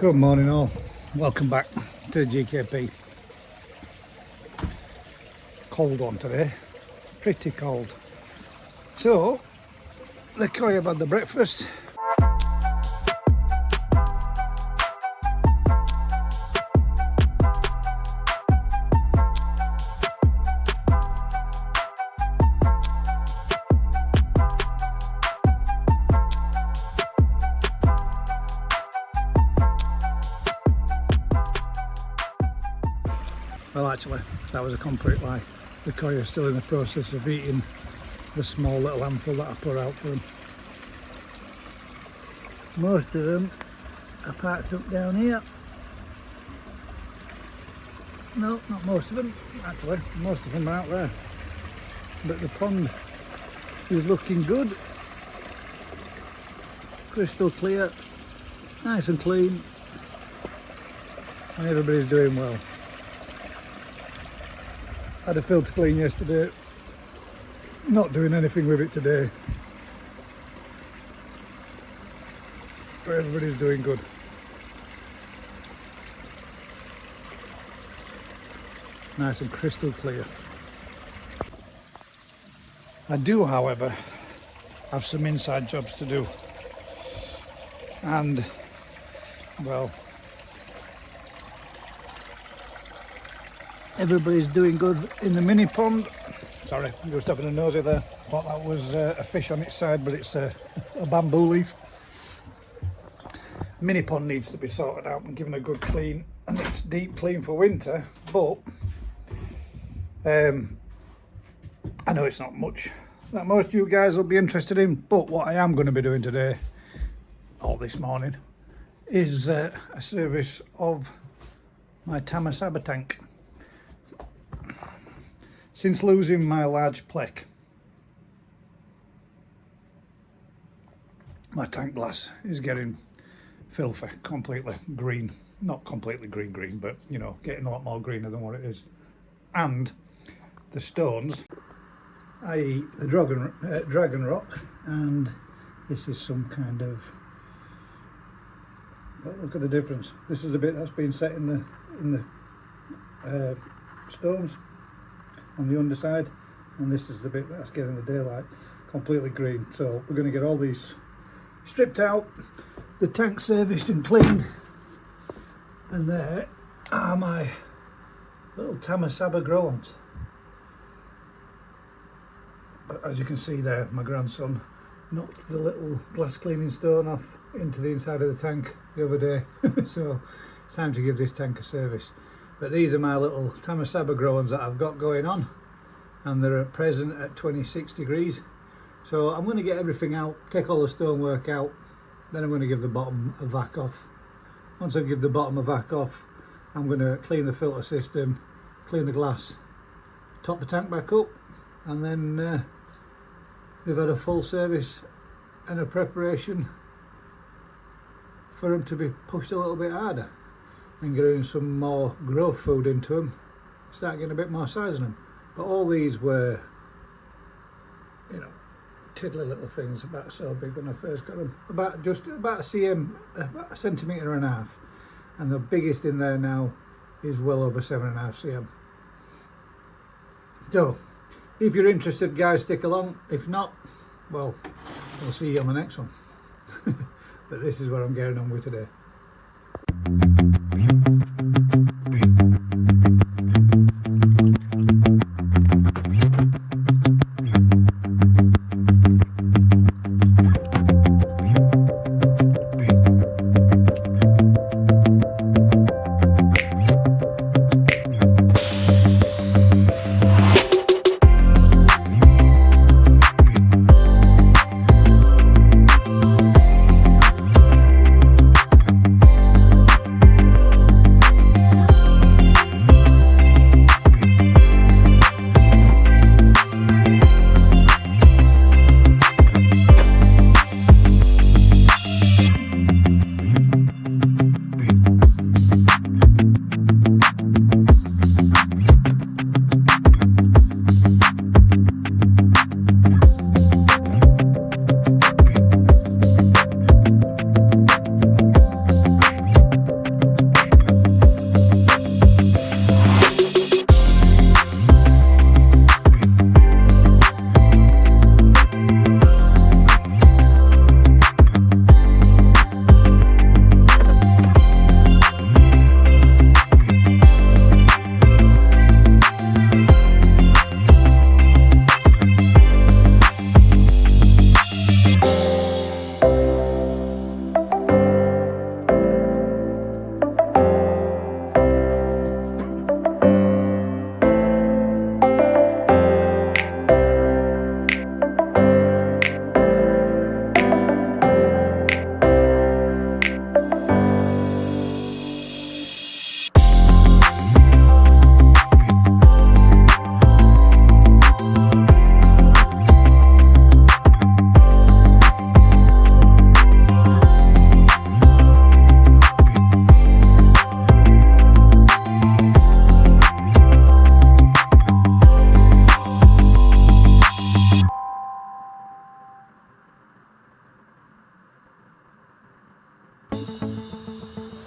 Good morning all, welcome back to GKP. Cold one today, pretty cold. So, the koi have had the breakfast. Well, actually, that was a complete lie. The koi are still in the process of eating the small little handful that I put out for them. Most of them are parked up down here. No, not most of them, actually. Most of them are out there. But the pond is looking good. Crystal clear, nice and clean. And everybody's doing well. Had a filter clean yesterday, not doing anything with it today, but everybody's doing good. Nice and crystal clear. I do, however, have some inside jobs to do, and well, everybody's doing good in the mini pond. Sorry, I'm just having a nosy there. Thought that was a fish on its side, but it's a bamboo leaf. Mini pond needs to be sorted out and given a good clean, and it's deep clean for winter, but I know it's not much that most of you guys will be interested in, but what I am going to be doing today, or this morning, is a service of my Tamasaba tank. Since losing my large plec, my tank glass is getting filthy, completely green. Not completely green, but you know, getting a lot more greener than what it is. And the stones, i.e. the dragon rock, and this is some kind of, well, look at the difference. This is the bit that's been set in the stones on the underside, and this is the bit that's getting the daylight, completely green. So we're going to get all these stripped out, the tank serviced and cleaned, and there are my little Tamasaba grow-ons. But as you can see there, my grandson knocked the little glass cleaning stone off into the inside of the tank the other day. So it's time to give this tank a service. But these are my little Tamasaba grow-ons that I've got going on, and they're at present at 26 degrees. So I'm going to get everything out, take all the stonework out, then I'm going to give the bottom a vac off. Once I give the bottom a vac off, I'm going to clean the filter system, clean the glass, top the tank back up, and then they've had a full service and a preparation for them to be pushed a little bit harder, and getting some more growth food into them, start getting a bit more size in them. But all these were, you know, tiddly little things, about so big when I first got them, about a centimetre and a half, and the biggest in there now is well over 7.5 cm. So if you're interested, guys, stick along. If not, well, we'll see you on the next one. But this is what I'm getting on with today.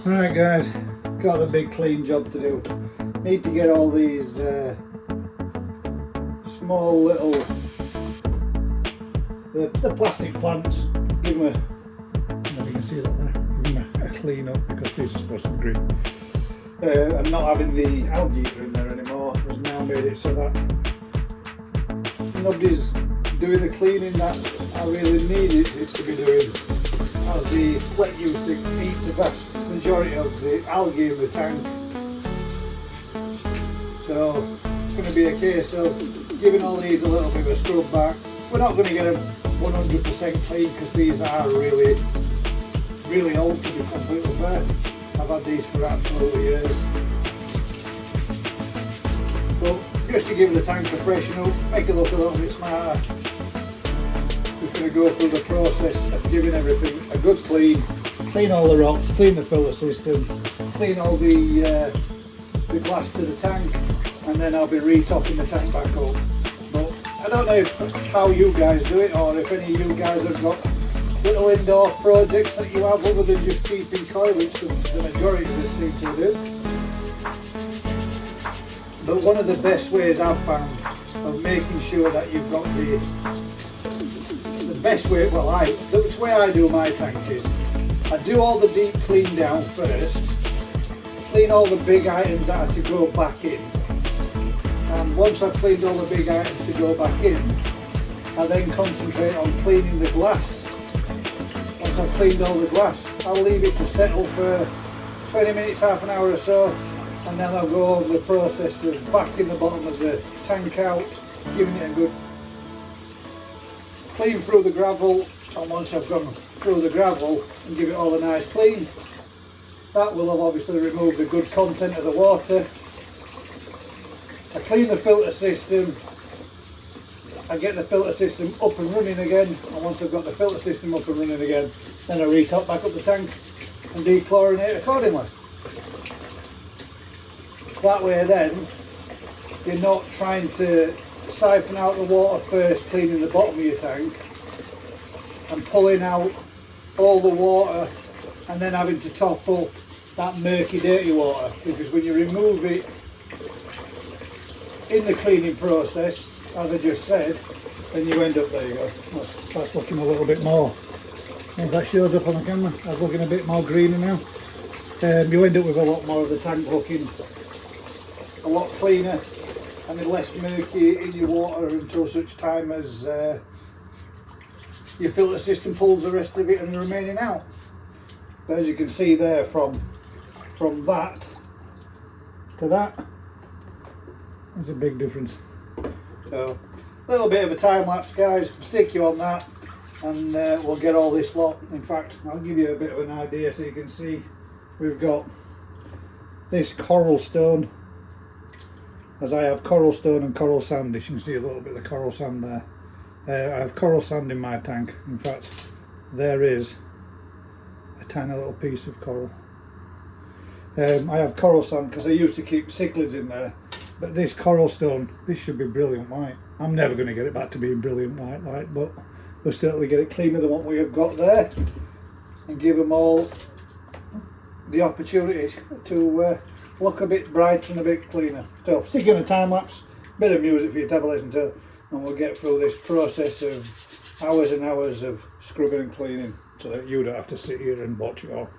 Right guys, got a big clean job to do. Need to get all these small little the plastic plants, give them a, I don't know if you can see that there, give them a clean up because these are supposed to be green. And not having the algae in there anymore has now made it so that nobody's doing the cleaning that I really needed it to be doing, as the wet used to eat the vast majority of the algae in the tank. So it's going to be a case of giving all these a little bit of a scrub back. We're not going to get them 100% clean because these are really old, to be completely fair. I've had these for absolutely years. But just to give the tank a freshen up, make it look a little bit smarter, just going to go through the process of giving everything a good clean. Clean all the rocks, clean the filter system, clean all the glass to the tank, and then I'll be retopping the tank back up. But I don't know how you guys do it, or if any of you guys have got little indoor projects that you have other than just keeping koi, which the majority of us seem to do. But one of the best ways I've found of making sure that you've got the best way, well, the way I do my tank is I do all the deep clean down first, clean all the big items that are to go back in, and once I've cleaned all the big items to go back in, I then concentrate on cleaning the glass. Once I've cleaned all the glass, I'll leave it to settle for 20 minutes, half an hour or so, and then I'll go over the process of backing the bottom of the tank out, giving it a good clean through the gravel, and once I've gone through the gravel and give it all a nice clean, that will have obviously removed the good content of the water. I clean the filter system, I get the filter system up and running again, and once I've got the filter system up and running again, then I retop back up the tank and dechlorinate accordingly. That way then, you're not trying to siphon out the water first, cleaning the bottom of your tank, and pulling out all the water and then having to top up that murky dirty water, because when you remove it in the cleaning process, as I just said, then you end up, there you go, that's looking a little bit more, if that shows up on the camera, that's looking a bit more greener now. You end up with a lot more of the tank looking a lot cleaner and less murky in your water until such time as your filter system pulls the rest of it and the remaining out. But as you can see there, from that to that, there's a big difference. So a little bit of a time lapse, guys, stick you on that, and we'll get all this lot. In fact, I'll give you a bit of an idea so you can see. We've got this coral stone, as I have coral stone and coral sand. You can see a little bit of the coral sand there. I have coral sand in my tank. In fact, there is a tiny little piece of coral. I have coral sand because I used to keep cichlids in there, but this coral stone, this should be brilliant white. I'm never going to get it back to being brilliant white like, but we'll certainly get it cleaner than what we have got there, and give them all the opportunity to look a bit brighter and a bit cleaner. So stick in a time lapse, bit of music for you to have a listen to, and we'll get through this process of hours and hours of scrubbing and cleaning so that you don't have to sit here and watch it all.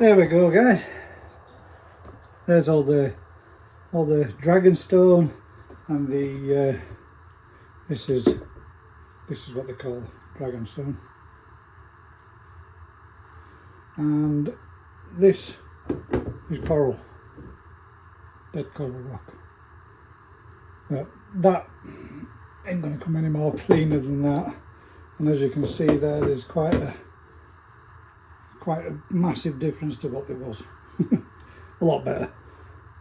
There we go, guys. There's all the dragonstone, and the this is what they call dragonstone, and this is coral, dead coral rock. But that ain't going to come any more cleaner than that, and as you can see there, there's quite a massive difference to what there was. A lot better.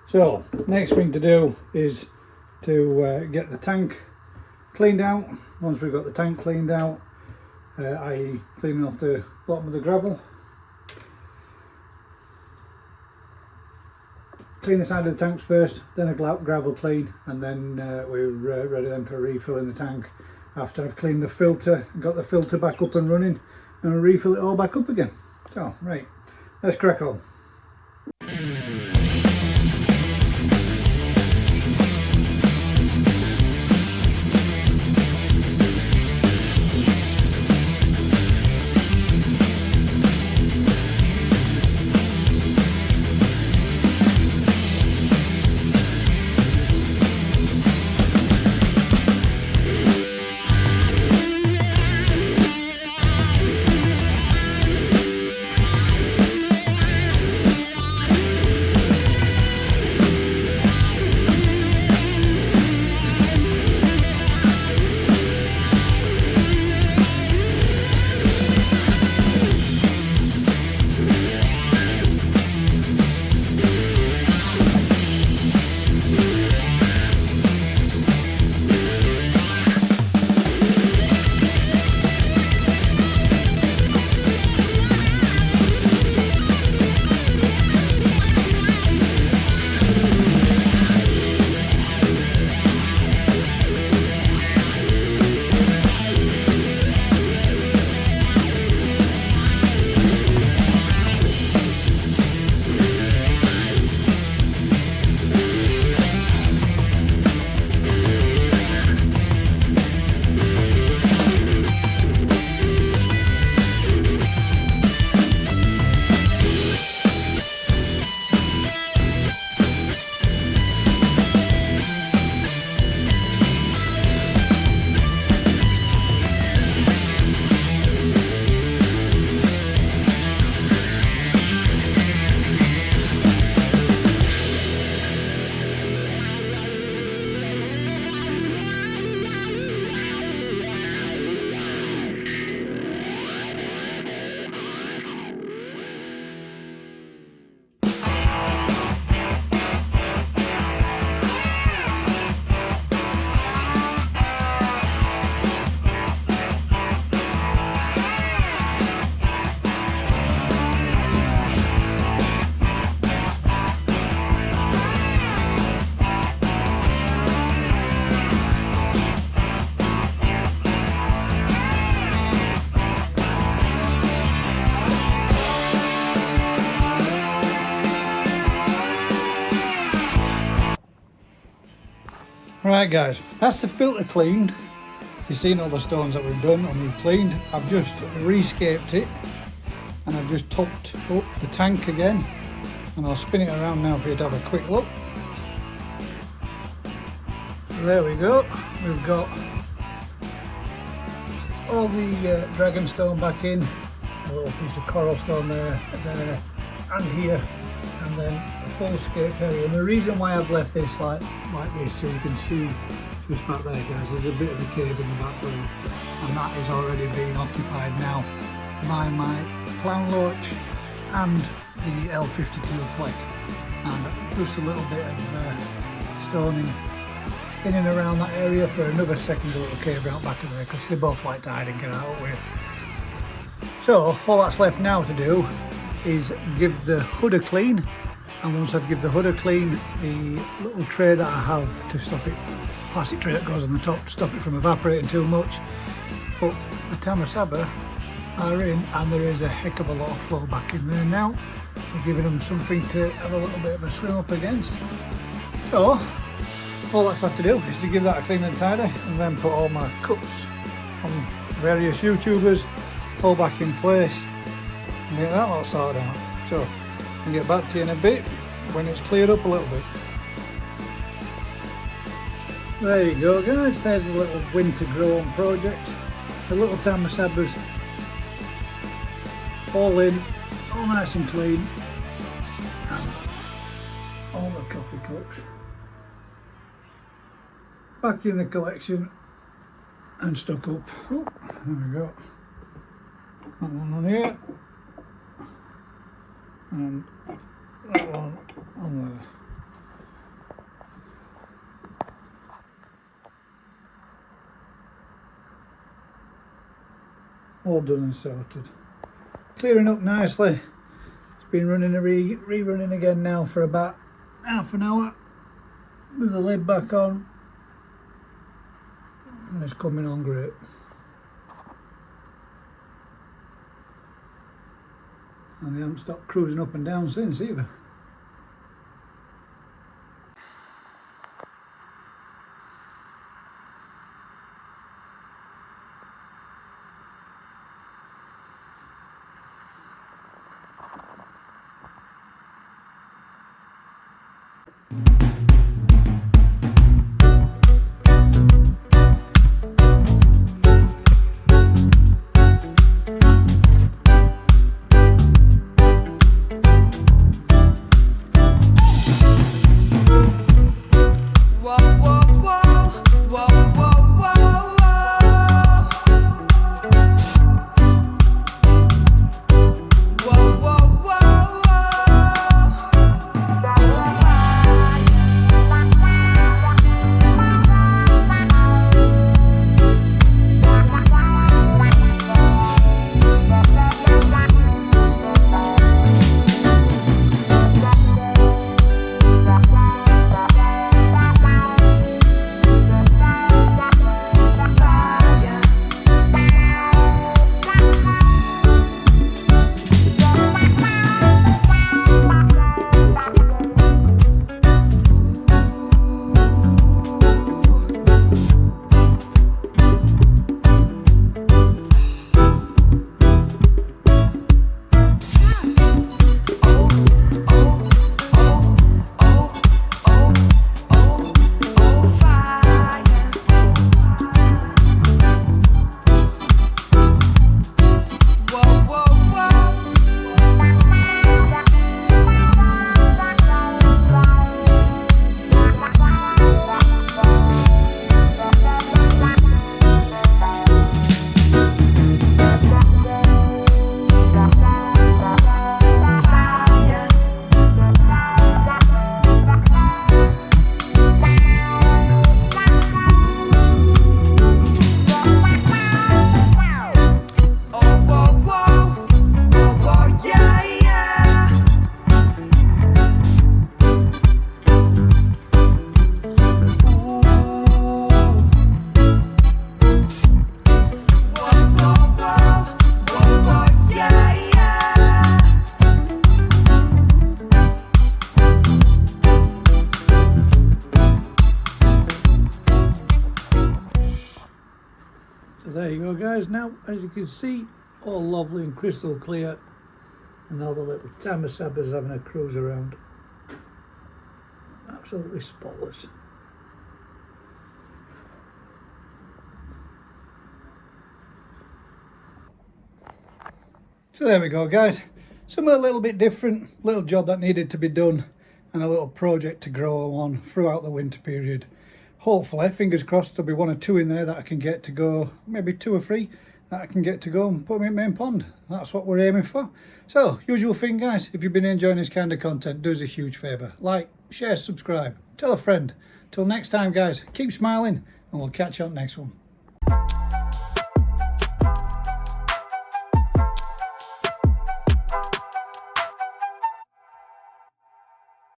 So next thing to do is to get the tank cleaned out. Once we've got the tank cleaned out, i.e. cleaning off the bottom of the gravel, clean the side of the tanks first, then a gravel clean, and then we're ready then for refilling the tank after I've cleaned the filter, got the filter back up and running, and refill it all back up again. So right, let's crack on. Right guys, that's the filter cleaned. You've seen all the stones that we've done and we've cleaned. I've just rescaped it and I've just topped up the tank again, and I'll spin it around now for you to have a quick look. There we go, we've got all the dragonstone back in, a little piece of coral stone there and here, and then a full scape area. And the reason why I've left this like this, so you can see just back there guys, there's a bit of a cave in the back there, and that is already being occupied now by my clown loach and the L52 plaque, and just a little bit of stoning in and around that area for another second little cave out back of there, because they both like to hide and get out with. So all that's left now to do is give the hood a clean, and once I've given the hood a clean, the little tray that I have to stop it, plastic tray that goes on the top to stop it from evaporating too much, but the Tamasaba are in, and there is a heck of a lot of flow back in there now. We're giving them something to have a little bit of a swim up against. So all that's left to do is to give that a clean and tidy, and then put all my cuts on various YouTubers all back in place and get that all sorted out. So and get back to you in a bit when it's cleared up a little bit. There you go guys, there's the little winter grow on project. The little Tamasabas all in, all nice and clean, and all the coffee cups back in the collection and stuck up. Oh, there we go. That one on here and that one on there. All done and sorted. Clearing up nicely. It's been running rerunning again now for about half an hour with the lid back on, and it's coming on great. And they haven't stopped cruising up and down since either. So there you go guys, now as you can see, all lovely and crystal clear, and all the little Tamasabas having a cruise around. Absolutely spotless. So there we go guys, something a little bit different, little job that needed to be done, and a little project to grow on throughout the winter period. Hopefully, fingers crossed, there'll be one or two in there that I can get to go, maybe 2 or 3 that I can get to go and put them in main pond. That's what we're aiming for. So, usual thing guys, if you've been enjoying this kind of content, do us a huge favour. Like, share, subscribe, tell a friend. Till next time guys, keep smiling and we'll catch you on the next one.